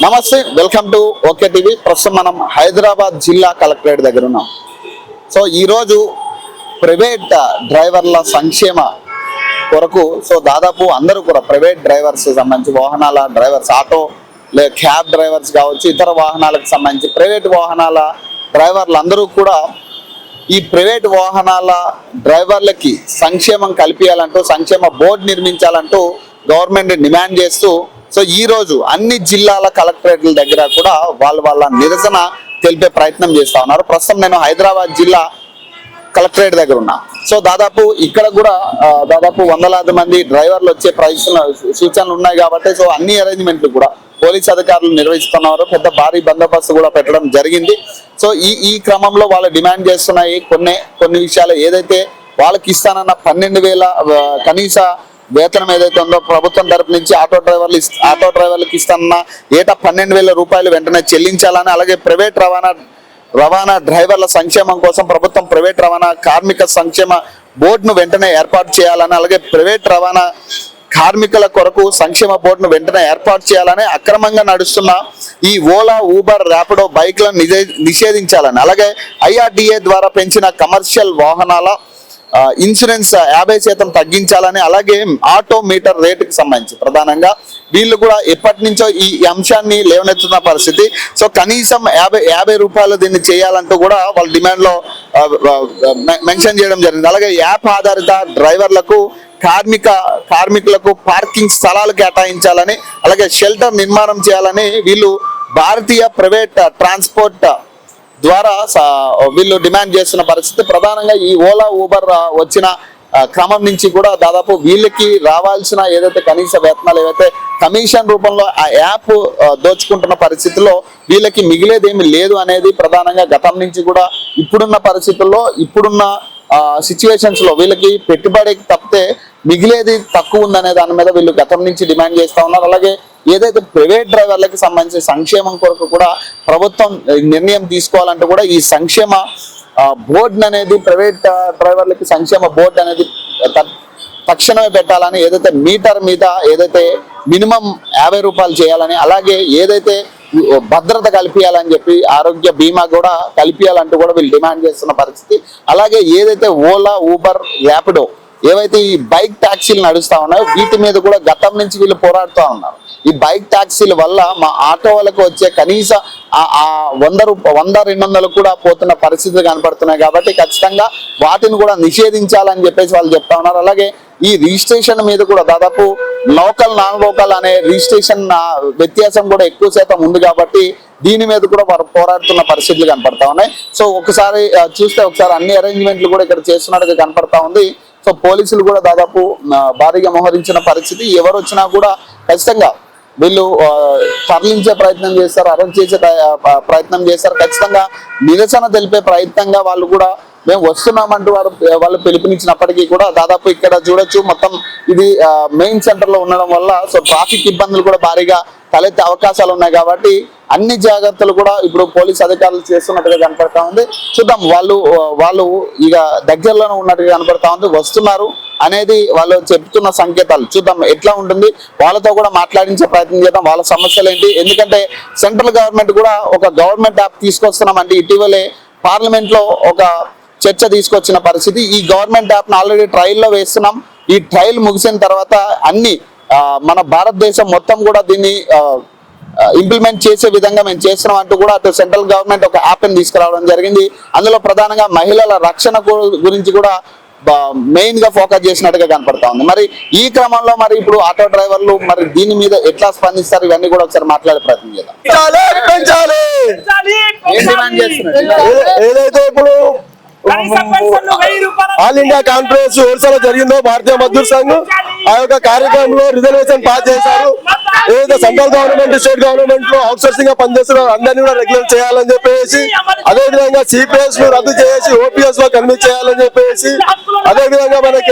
నమస్తే, welcome to okay TV. ప్రస్తుతం మనం హైదరాబాద్ జిల్లా కలెక్టరేట్ దగ్గర ఉన్నాం. సో ఈరోజు ప్రైవేట్ డ్రైవర్ల సంక్షేమ కొరకు దాదాపు అందరూ కూడా ప్రైవేట్ డ్రైవర్స్ సంబంధించి వాహనాల డ్రైవర్స్, ఆటో క్యాబ్ డ్రైవర్స్ కావచ్చు, ఇతర వాహనాలకు సంబంధించి ప్రైవేట్ వాహనాల డ్రైవర్లు అందరూ కూడా ఈ ప్రైవేట్ వాహనాల డ్రైవర్లకి సంక్షేమం కల్పించాలంటూ సంక్షేమ బోర్డు నిర్మించాలంటూ గవర్నమెంట్ డిమాండ్ చేస్తూ ఈ రోజు అన్ని జిల్లాల కలెక్టరేట్ల దగ్గర కూడా వాళ్ళ నిరసన తెలిపే ప్రయత్నం చేస్తా ఉన్నారు. ప్రస్తుతం నేను హైదరాబాద్ జిల్లా కలెక్టరేట్ దగ్గర ఉన్నా. దాదాపు ఇక్కడ కూడా దాదాపు వందలాది మంది డ్రైవర్లు వచ్చే సూచనలు ఉన్నాయి కాబట్టి అన్ని అరేంజ్మెంట్లు కూడా పోలీస్ అధికారులు నిర్వహిస్తున్నారు. పెద్ద భారీ బందోబస్తు కూడా పెట్టడం జరిగింది. ఈ క్రమంలో వాళ్ళు డిమాండ్ చేస్తున్నాయి కొన్ని విషయాలు. ఏదైతే వాళ్ళకి ఇస్తానన్న 12,000 కనీస వేతనం ఏదైతే ఉందో ప్రభుత్వం తరపు నుంచి ఆటో డ్రైవర్లకు ఇస్తానన్న ఏటా 12,000 రూపాయలు వెంటనే చెల్లించాలని, అలాగే ప్రైవేట్ రవాణా డ్రైవర్ల సంక్షేమం కోసం ప్రభుత్వం ప్రైవేట్ రవాణా కార్మిక సంక్షేమ బోర్డును వెంటనే ఏర్పాటు చేయాలని, అలాగే ప్రైవేట్ రవాణా కార్మికుల కొరకు సంక్షేమ బోర్డును వెంటనే ఏర్పాటు చేయాలని, అక్రమంగా నడుస్తున్న ఈ ఓలా, ఊబర్, ర్యాపిడో బైక్లను నిషేధించాలని, అలాగే IRDA ద్వారా పెంచిన కమర్షియల్ వాహనాల ఇన్సూరెన్స్ 50% తగ్గించాలని, అలాగే ఆటో మీటర్ రేటుకి సంబంధించి ప్రధానంగా వీళ్ళు కూడా ఎప్పటి నుంచో ఈ అంశాన్ని లేవనెత్తున్న పరిస్థితి. కనీసం 50 రూపాయలు దీన్ని చేయాలంటూ కూడా వాళ్ళ డిమాండ్ లో మెన్షన్ చేయడం జరిగింది. అలాగే యాప్ ఆధారిత డ్రైవర్లకు కార్మికులకు పార్కింగ్ స్థలాలు కేటాయించాలని, అలాగే షెల్టర్ నిర్మాణం చేయాలని వీళ్ళు భారతీయ ప్రైవేట్ ట్రాన్స్పోర్ట్ ద్వారా వీళ్ళు డిమాండ్ చేస్తున్న పరిస్థితి. ప్రధానంగా ఈ ఓలా, ఊబర్ వచ్చిన క్రమం నుంచి కూడా దాదాపు వీళ్ళకి రావాల్సిన ఏదైతే కనీస వేతనాలు ఏవైతే కమిషన్ రూపంలో ఆ యాప్ దోచుకుంటున్న పరిస్థితుల్లో వీళ్ళకి మిగిలేదేమి లేదు అనేది ప్రధానంగా గతం నుంచి కూడా ఇప్పుడున్న పరిస్థితుల్లో ఇప్పుడున్న సిచ్యువేషన్స్ లో వీళ్ళకి పెట్టుబడికి తప్పితే మిగిలేది తక్కువ ఉందనే దాని మీద వీళ్ళు గతం నుంచి డిమాండ్ చేస్తా ఉన్నారు. అలాగే ఏదైతే ప్రైవేట్ డ్రైవర్లకి సంబంధించి సంక్షేమం కొరకు కూడా ప్రభుత్వం నిర్ణయం తీసుకోవాలంటే కూడా ఈ సంక్షేమ బోర్డు అనేది ప్రైవేట్ డ్రైవర్లకి సంక్షేమ బోర్డు అనేది తక్షణమే పెట్టాలని, ఏదైతే మీటర్ మీద ఏదైతే మినిమం 50 రూపాయలు చేయాలని, అలాగే ఏదైతే భద్రత కల్పించాలని చెప్పి ఆరోగ్య బీమా కూడా కల్పించాలంటూ కూడా వీళ్ళు డిమాండ్ చేస్తున్న పరిస్థితి. అలాగే ఏదైతే ఓలా, ఊబర్, ర్యాపిడో ఏవైతే ఈ బైక్ ట్యాక్సీలు నడుస్తా ఉన్నాయో వీటి మీద కూడా గతం నుంచి వీళ్ళు పోరాడుతూ ఉన్నారు. ఈ బైక్ ట్యాక్సీల వల్ల మా ఆటో వాళ్ళకు వచ్చే కనీస 100-200 కూడా పోతున్న పరిస్థితులు కనపడుతున్నాయి. కాబట్టి ఖచ్చితంగా వాటిని కూడా నిషేధించాలని చెప్పేసి వాళ్ళు చెప్తా ఉన్నారు. అలాగే ఈ రిజిస్ట్రేషన్ మీద కూడా దాదాపు లోకల్, నాన్ లోకల్ అనే రిజిస్ట్రేషన్ వ్యత్యాసం కూడా ఎక్కువ శాతం ఉంది కాబట్టి దీని మీద కూడా వారు పోరాడుతున్న పరిస్థితులు కనపడతా ఉన్నాయి. ఒకసారి చూస్తే అన్ని అరేంజ్మెంట్లు కూడా ఇక్కడ చేస్తున్నట్టుగా కనపడతా ఉంది. పోలీసులు కూడా దాదాపు భారీగా మోహరించిన పరిస్థితి. ఎవరు వచ్చినా కూడా ఖచ్చితంగా వీళ్ళు తరలించే ప్రయత్నం చేస్తారు, అరెస్ట్ చేసే ప్రయత్నం చేస్తారు. ఖచ్చితంగా నిరసన తెలిపే ప్రయత్నంగా వాళ్ళు కూడా మేము వస్తున్నామంటూ వాళ్ళు పిలుపునిచ్చినప్పటికీ కూడా దాదాపు ఇక్కడ చూడొచ్చు మొత్తం ఇది మెయిన్ సెంటర్ లో ఉండడం వల్ల ట్రాఫిక్ ఇబ్బందులు కూడా భారీగా తలెత్తే అవకాశాలు ఉన్నాయి. కాబట్టి అన్ని జాగ్రత్తలు కూడా ఇప్పుడు పోలీస్ అధికారులు చేస్తున్నట్టుగా కనపడతా ఉంది. చూద్దాం, వాళ్ళు ఇక దగ్గరలోనే ఉన్నట్టుగా కనపడతా ఉంది. వస్తున్నారు అనేది వాళ్ళు చెప్తున్న సంకేతాలు. చూద్దాం ఎట్లా ఉంటుంది, వాళ్ళతో కూడా మాట్లాడించే ప్రయత్నం చేద్దాం. వాళ్ళ సమస్యలు ఏంటి, ఎందుకంటే సెంట్రల్ గవర్నమెంట్ కూడా ఒక గవర్నమెంట్ యాప్ తీసుకొస్తున్నామంటే ఇటీవలే పార్లమెంట్ లో ఒక చర్చ తీసుకొచ్చిన పరిస్థితి. ఈ గవర్నమెంట్ యాప్ ఆల్రెడీ ట్రయల్లో వేస్తున్నాం. ఈ ట్రయల్ ముగిసిన తర్వాత అన్ని మన భారతదేశం మొత్తం కూడా దీన్ని ఇంప్లిమెంట్ చేసే విధంగా మేము చేస్తున్నాం అంటూ కూడా అటు సెంట్రల్ గవర్నమెంట్ ఒక యాప్ని తీసుకురావడం జరిగింది. అందులో ప్రధానంగా మహిళల రక్షణ గురించి కూడా మెయిన్ గా ఫోకస్ చేసినట్టుగా కనపడతా ఉంది. మరి ఈ క్రమంలో మరి ఇప్పుడు ఆటో డ్రైవర్లు మరి దీని మీద ఎట్లా స్పందిస్తారు ఇవన్నీ కూడా ఒకసారి మాట్లాడే ప్రయత్నం చేద్దాం. ఏదైతే ఇప్పుడు ఆల్ ఇండియా కాన్ఫరెన్స్ ఒరిస్సాలో జరిగిందో భారతీయ మజ్దూర్ సంఘ్ ఆ యొక్క కార్యక్రమంలో రిజర్వేషన్ పాస్ చేశారు. ఏదైతే సెంట్రల్ గవర్నమెంట్, స్టేట్ గవర్నమెంట్ లో అవుట్ సోర్సింగ్ గా పనిచేస్తున్నారు అందరినీ కూడా రెగ్యులర్ చేయాలని చెప్పేసి, అదే విధంగా సిపిఎస్ ను రద్దు చేసి OPS లో కన్విన్స్ చేయాలని చెప్పేసి, అదే విధంగా మనకు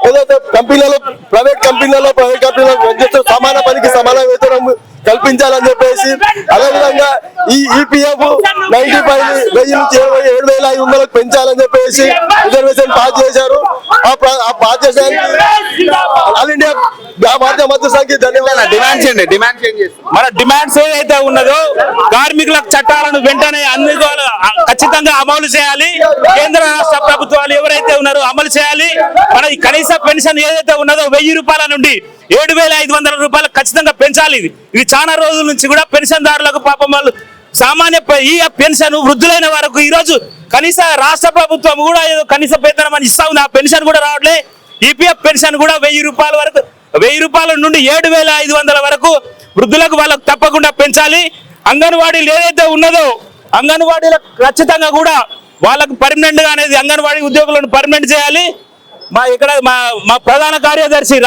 ఏదైతే కంపెనీలలో ప్రైవేట్ కంపెనీలలో పనిచేస్తూ సమాన పనికి సమాన వేతనం కల్పించాలని చెప్పేసి, అదేవిధంగా ఈ ఈపీఎఫ్ 95,000 నుంచి 27,500 పెంచాలని చెప్పేసి రిజర్వేషన్ పాస్ చేశారు. ఆ పాస్ చేసేదానికి ఆల్ ఇండియా భారతీయ మజ్దూర్ సంఘ్ ధన్యవాదాలు. మన డిమాండ్స్ ఏదైతే ఉన్నదో కార్మికుల చట్టాలను వెంటనే అన్ని ఖచ్చితంగా అమలు చేయాలి. కేంద్ర రాష్ట్ర ప్రభుత్వాలు ఎవరైతే ఉన్నారో అమలు చేయాలి. మన కనీస పెన్షన్ ఏదైతే ఉన్నదో 1000 రూపాయల నుండి 7,500 రూపాయలు ఖచ్చితంగా పెంచాలి. ఇది చాలా రోజుల నుంచి కూడా పెన్షన్ దారులకు పాపం వాళ్ళు సామాన్య ఈ పెన్షన్ వృద్ధులైన వరకు ఈ రోజు కనీస రాష్ట్ర ప్రభుత్వం కూడా ఏదో కనీస వేతనం అని ఇస్తా ఉంది. ఆ పెన్షన్ కూడా రావట్లే. ఈపీఎఫ్ పెన్షన్ కూడా 1000 రూపాయల వరకు 1000 రూపాయల నుండి 7,500 వరకు వృద్ధులకు వాళ్ళకు తప్పకుండా పెంచాలి. అంగన్వాడీలు ఏదైతే ఉన్నదో అంగన్వాడీలకు ఖచ్చితంగా కూడా వాళ్ళకు పర్మనెంట్ గా అనేది అంగన్వాడీ ఉద్యోగులను పర్మనెంట్ చేయాలి. మా ప్రధాన కార్యదర్శి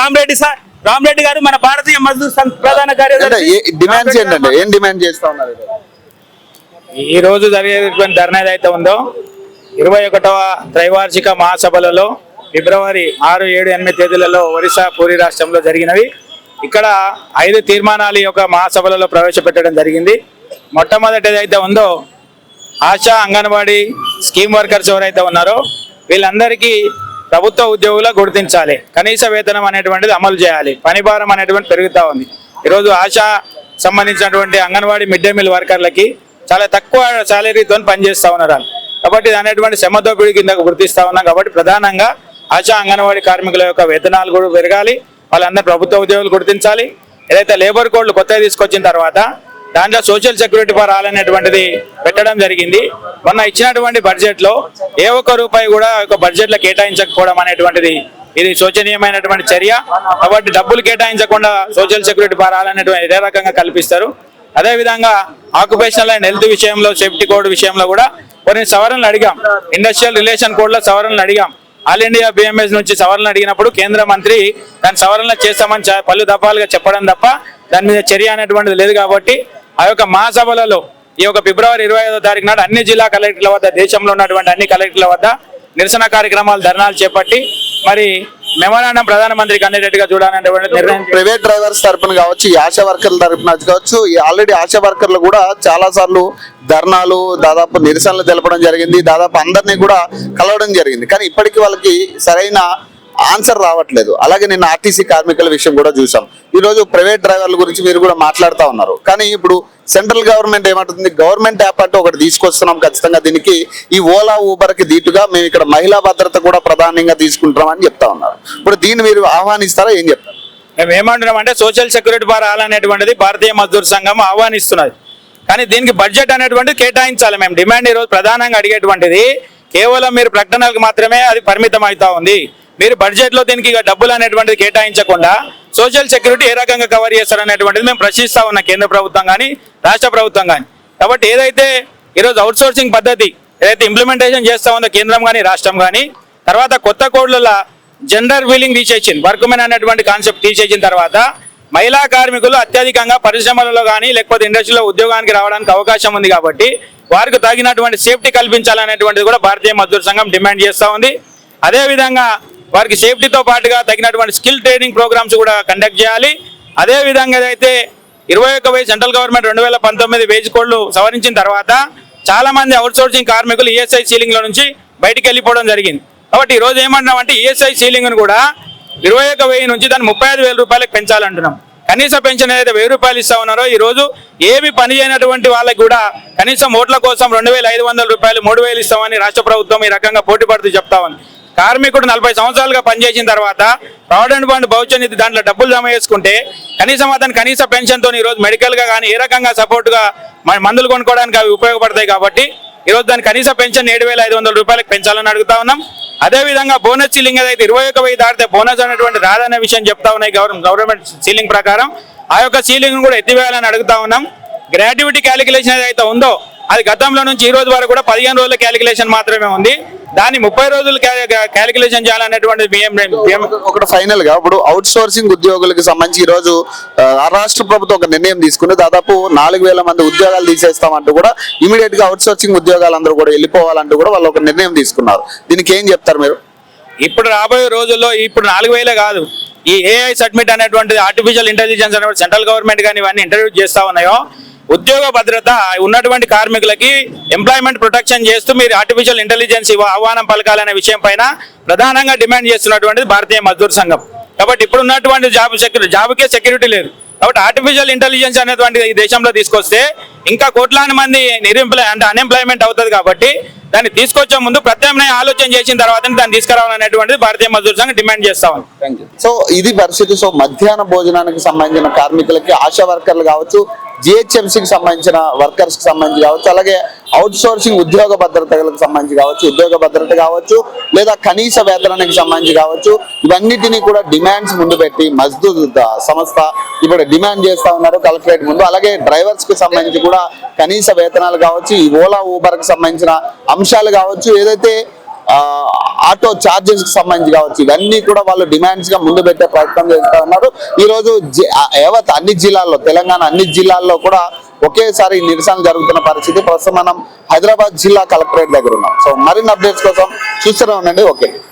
రామరెడ్డి గారు, మన భారతీయ మజ్దూర్ సంఘ్ ప్రధాన కార్యదర్శి డిమాండ్స్ ఏంటంటే ఏం డిమాండ్ చేస్తా ఉన్నారు? ఈ రోజు జరిగేటువంటి ధర్నా ఏదైతే ఉందో 21వ త్రైవార్షిక మహాసభలలో ఫిబ్రవరి 6, 7, 8 తేదీలలో ఒరిస్సా పూరి రాష్ట్రంలో జరిగినవి. ఇక్కడ 5 తీర్మానాలు యొక్క మహాసభలలో ప్రవేశపెట్టడం జరిగింది. మొట్టమొదటి ఏదైతే ఉందో ఆశా అంగన్వాడీ స్కీమ్ వర్కర్స్ ఎవరైతే ఉన్నారో వీళ్ళందరికీ ప్రభుత్వ ఉద్యోగులు గుర్తించాలి. కనీస వేతనం అనేటువంటిది అమలు చేయాలి. పనిభారం అనేటువంటి పెరుగుతూ ఉంది. ఈరోజు ఆశా సంబంధించినటువంటి అంగన్వాడీ మిడ్ డే మీల్ వర్కర్లకి చాలా తక్కువ శాలరీతో పనిచేస్తూ ఉన్నారు. కాబట్టి అనేటువంటి శ్రమ దోపిడీ కింద గుర్తిస్తూ ఉన్నాం. కాబట్టి ప్రధానంగా ఆశా అంగన్వాడీ కార్మికుల యొక్క వేతనాలు కూడా పెరగాలి. వాళ్ళందరూ ప్రభుత్వ ఉద్యోగులు గుర్తించాలి. ఏదైతే లేబర్ కోడ్లు కొత్తగా తీసుకొచ్చిన తర్వాత దాంట్లో సోషల్ సెక్యూరిటీ ఫర్ ఆల్ అనేటువంటిది పెట్టడం జరిగింది. మొన్న ఇచ్చినటువంటి బడ్జెట్ లో ఏ ఒక్క రూపాయి కూడా ఒక బడ్జెట్ లో కేటాయించకపోవడం అనేటువంటిది ఇది శోచనీయమైనటువంటి చర్య. కాబట్టి డబ్బులు కేటాయించకుండా సోషల్ సెక్యూరిటీ ఫర్ ఆల్ అనేటువంటి ఇదే రకంగా కల్పిస్తారు. అదేవిధంగా ఆక్యుపేషనల్ అండ్ హెల్త్ విషయంలో సేఫ్టీ కోడ్ విషయంలో కూడా కొన్ని సవరణలు అడిగాం. ఇండస్ట్రియల్ రిలేషన్ కోడ్ లో సవరణలు అడిగాం. ఆల్ ఇండియా బిఎంఎస్ నుంచి సవరణలు అడిగినప్పుడు కేంద్ర మంత్రి దాని సవరణలు చేస్తామని పలు దఫాలుగా చెప్పడం తప్ప దాని మీద చర్య అనేటువంటిది లేదు. కాబట్టి ఆ యొక్క మహాసభలలో ఈ యొక్క ఫిబ్రవరి 25వ తారీఖు నాడు అన్ని జిల్లా కలెక్టర్ల వద్ద, దేశంలో ఉన్నటువంటి అన్ని కలెక్టర్ల వద్ద నిరసన కార్యక్రమాలు, ధర్నాలు చేపట్టి మరి మెమోరాండం ప్రధానమంత్రికి అందేటట్టుగా చూడాలనేటువంటి నిర్ణయం. ప్రైవేట్ డ్రైవర్స్ తరపున కావచ్చు, ఈ ఆశా వర్కర్ల తరపున కావచ్చు, ఈ ఆల్రెడీ ఆశా వర్కర్లు కూడా చాలా సార్లు ధర్నాలు, దాదాపు నిరసనలు తెలపడం జరిగింది. దాదాపు అందరినీ కూడా కలవడం జరిగింది. కానీ ఇప్పటికీ వాళ్ళకి సరైన ఆన్సర్ రావట్లేదు. అలాగే నిన్న ఆర్టీసీ కార్మికుల విషయం కూడా చూసాం. ఈ రోజు ప్రైవేట్ డ్రైవర్ల గురించి మీరు కూడా మాట్లాడుతూ ఉన్నారు. కానీ ఇప్పుడు సెంట్రల్ గవర్నమెంట్ ఏమంటుంది, గవర్నమెంట్ యాప్ అంటే ఒకటి తీసుకొస్తున్నాం, ఖచ్చితంగా దీనికి ఈ ఓలా ఊబర్ కి దీటుగా మేము ఇక్కడ మహిళా భద్రత కూడా ప్రధానంగా తీసుకుంటున్నాం అని చెప్తా ఉన్నారు. ఇప్పుడు దీన్ని మీరు ఆహ్వానిస్తారా, ఏం చెప్తారు? మేము ఏమంటున్నాం అంటే సోషల్ సెక్యూరిటీ ఫర్ ఆల్ అనేటువంటిది భారతీయ మజ్దూర్ సంఘం ఆహ్వానిస్తున్నది. కానీ దీనికి బడ్జెట్ అనేటువంటిది కేటాయించాలి. మేము డిమాండ్ ఈరోజు ప్రధానంగా అడిగేటువంటిది కేవలం మీరు ప్రకటనలకు మాత్రమే అది పరిమితం అవుతా ఉంది. మీరు బడ్జెట్ లో దీనికి డబ్బులు అనేటువంటిది కేటాయించకుండా సోషల్ సెక్యూరిటీ ఏ రకంగా కవర్ చేస్తారు అనేటువంటిది మేము ప్రశ్నిస్తా ఉన్నాం, కేంద్ర ప్రభుత్వం కానీ రాష్ట్ర ప్రభుత్వం కానీ. కాబట్టి ఏదైతే ఈరోజు అవుట్ సోర్సింగ్ పద్ధతి ఏదైతే ఇంప్లిమెంటేషన్ చేస్తా ఉందో కేంద్రం కానీ రాష్ట్రం కానీ, తర్వాత కొత్త కోడ్ల జెండర్ వీలింగ్ తీసేసింది, వర్క్ మెన్ అనేటువంటి కాన్సెప్ట్ తీసేసిన తర్వాత మహిళా కార్మికులు అత్యధికంగా పరిశ్రమలలో కానీ లేకపోతే ఇండస్ట్రీలో ఉద్యోగానికి రావడానికి అవకాశం ఉంది. కాబట్టి వారికి తగినటువంటి సేఫ్టీ కల్పించాలనేటువంటిది కూడా భారతీయ మజ్దూర్ సంఘం డిమాండ్ చేస్తూ ఉంది. అదేవిధంగా వారికి సేఫ్టీతో పాటుగా తగినటువంటి స్కిల్ ట్రైనింగ్ ప్రోగ్రామ్స్ కూడా కండక్ట్ చేయాలి. అదేవిధంగా ఏదైతే 21 సెంట్రల్ గవర్నమెంట్ 2019 వేజ్ కోడ్లు సవరించిన తర్వాత చాలా మంది అవుట్ సోర్సింగ్ కార్మికులు ఈఎస్ఐ సీలింగ్ లో నుంచి బయటికి వెళ్ళిపోవడం జరిగింది. కాబట్టి ఈ రోజు ఏమంటున్నామంటే ఈఎస్ఐ సీలింగ్ ను కూడా 21,000 నుంచి దాన్ని 35,000 రూపాయలకు పెంచాలంటున్నాం. కనీస పెన్షన్ ఏదైతే 1000 రూపాయలు ఇస్తా ఉన్నారో ఈ రోజు ఏమి పని చేయనటువంటి వాళ్ళకి కూడా కనీసం ఓట్ల కోసం 2,500 రూపాయలు 3,000 ఇస్తామని రాష్ట్ర ప్రభుత్వం ఈ రకంగా పోటీ పడుతూ చెప్తా ఉంది. కార్మికుడు 40 సంవత్సరాలుగా పనిచేసిన తర్వాత ప్రావిడెంట్ ఫండ్ భవిష్య నిధి దాంట్లో డబ్బులు జమ చేసుకుంటే కనీసం అతను కనీస పెన్షన్తో ఈరోజు మెడికల్గా కానీ ఏ రకంగా సపోర్ట్గా మందులు కొనుక్కోవడానికి అవి ఉపయోగపడతాయి. కాబట్టి ఈరోజు దాని కనీస పెన్షన్ 7,500 రూపాయలకు పెంచాలని అడుగుతా ఉన్నాం. అదేవిధంగా బోనస్ సీలింగ్ ఏదైతే 21,000 దాటితే బోనస్ అనేటువంటి రాదనే విషయం చెప్తా ఉన్నాయి గవర్నమెంట్ సీలింగ్ ప్రకారం. ఆ యొక్క సీలింగ్ కూడా ఎత్తివేయాలని అడుగుతా ఉన్నాం. గ్రాట్యుటీ క్యాలిక్యులేషన్ ఏదైతే ఉందో అది గతంలో నుంచి ఈ రోజు వరకు కూడా 15 రోజుల క్యాలిక్యులేషన్ మాత్రమే ఉంది. దాన్ని 30 రోజులు క్యాలిక్యులేషన్ చేయాలనేటువంటిది ఒకటి ఫైనల్ గా ఇప్పుడు అవుట్ సోర్సింగ్ ఉద్యోగులకు సంబంధించి ఈ రోజు రాష్ట్ర ప్రభుత్వం ఒక నిర్ణయం తీసుకుని దాదాపు 4,000 మంది ఉద్యోగాలు తీసేస్తామంటూ కూడా ఇమీడియట్ గా అవుట్ సోర్సింగ్ ఉద్యోగాలందరూ కూడా వెళ్ళిపోవాలంటూ కూడా వాళ్ళు ఒక నిర్ణయం తీసుకున్నారు. దీనికి ఏం చెప్తారు మీరు? ఇప్పుడు రాబోయే రోజుల్లో ఇప్పుడు 4,000 కాదు, ఈ ఏఐ సబ్మిట్ అనేటువంటిది ఆర్టిఫిషియల్ ఇంటెలిజెన్స్ అనేటువంటి సెంట్రల్ గవర్నమెంట్ కానీ ఇవన్నీ ఇంట్రడ్యూస్ చేస్తా ఉన్నాయో ఉద్యోగ భద్రత ఉన్నటువంటి కార్మికులకి ఎంప్లాయ్మెంట్ ప్రొటెక్షన్ చేస్తూ మీరు ఆర్టిఫిషియల్ ఇంటెలిజెన్స్ ఆహ్వానం పలకాలనే విషయం పైన ప్రధానంగా డిమాండ్ చేస్తున్నటువంటిది భారతీయ మజ్దూర్ సంఘం. కాబట్టి ఇప్పుడు ఉన్నటువంటి జాబ్కే సెక్యూరిటీ లేదు. కాబట్టి ఆర్టిఫిషియల్ ఇంటెలిజెన్స్ అనేటువంటి ఈ దేశంలో తీసుకొస్తే ఇంకా కోట్లాది మంది అన్ఎంప్లాయ్మెంట్ అవుతుంది. కాబట్టి దాన్ని తీసుకొచ్చే ముందు ప్రత్యామ్నాయ ఆలోచన చేసిన తర్వాత దాన్ని తీసుకురావాలనేటువంటిది భారతీయ మజ్దూర్ సంఘం డిమాండ్ చేస్తా ఉంది. సో ఇది పరిస్థితి. సో మధ్యాహ్న భోజనానికి సంబంధించిన కార్మికులకి ఆశా వర్కర్లు కావచ్చు, జిహెచ్ఎంసీకి సంబంధించిన వర్కర్స్ కి సంబంధించి కావచ్చు, అలాగే అవుట్ సోర్సింగ్ ఉద్యోగ భద్రతలకు సంబంధించి కావచ్చు, ఉద్యోగ భద్రత కావచ్చు, లేదా కనీస వేతనానికి సంబంధించి కావచ్చు, ఇవన్నిటినీ కూడా డిమాండ్స్ ముందు పెట్టి మజ్దూర్ సంస్థ ఇప్పుడు డిమాండ్ చేస్తా ఉన్నారు కలెక్టరేట్ ముందు. అలాగే డ్రైవర్స్ కి సంబంధించి కూడా కనీస వేతనాలు కావచ్చు, ఈ ఓలా ఊబర్ కి సంబంధించిన అంశాలు కావచ్చు, ఏదైతే ఆటో ఛార్జెస్ కి సంబంధించి కావచ్చు, ఇవన్నీ కూడా వాళ్ళు డిమాండ్స్ గా ముందు పెట్టే ప్రయత్నం చేస్తూ ఉన్నారు. ఈ రోజు యావత్ అన్ని జిల్లాల్లో, తెలంగాణ అన్ని జిల్లాల్లో కూడా ఒకేసారి నిరసన జరుగుతున్న పరిస్థితి. ప్రస్తుతం మనం హైదరాబాద్ జిల్లా కలెక్టరేట్ దగ్గర ఉన్నాం. సో మరిన్ని అప్డేట్స్ కోసం చూస్తూనే ఉండండి. ఓకే.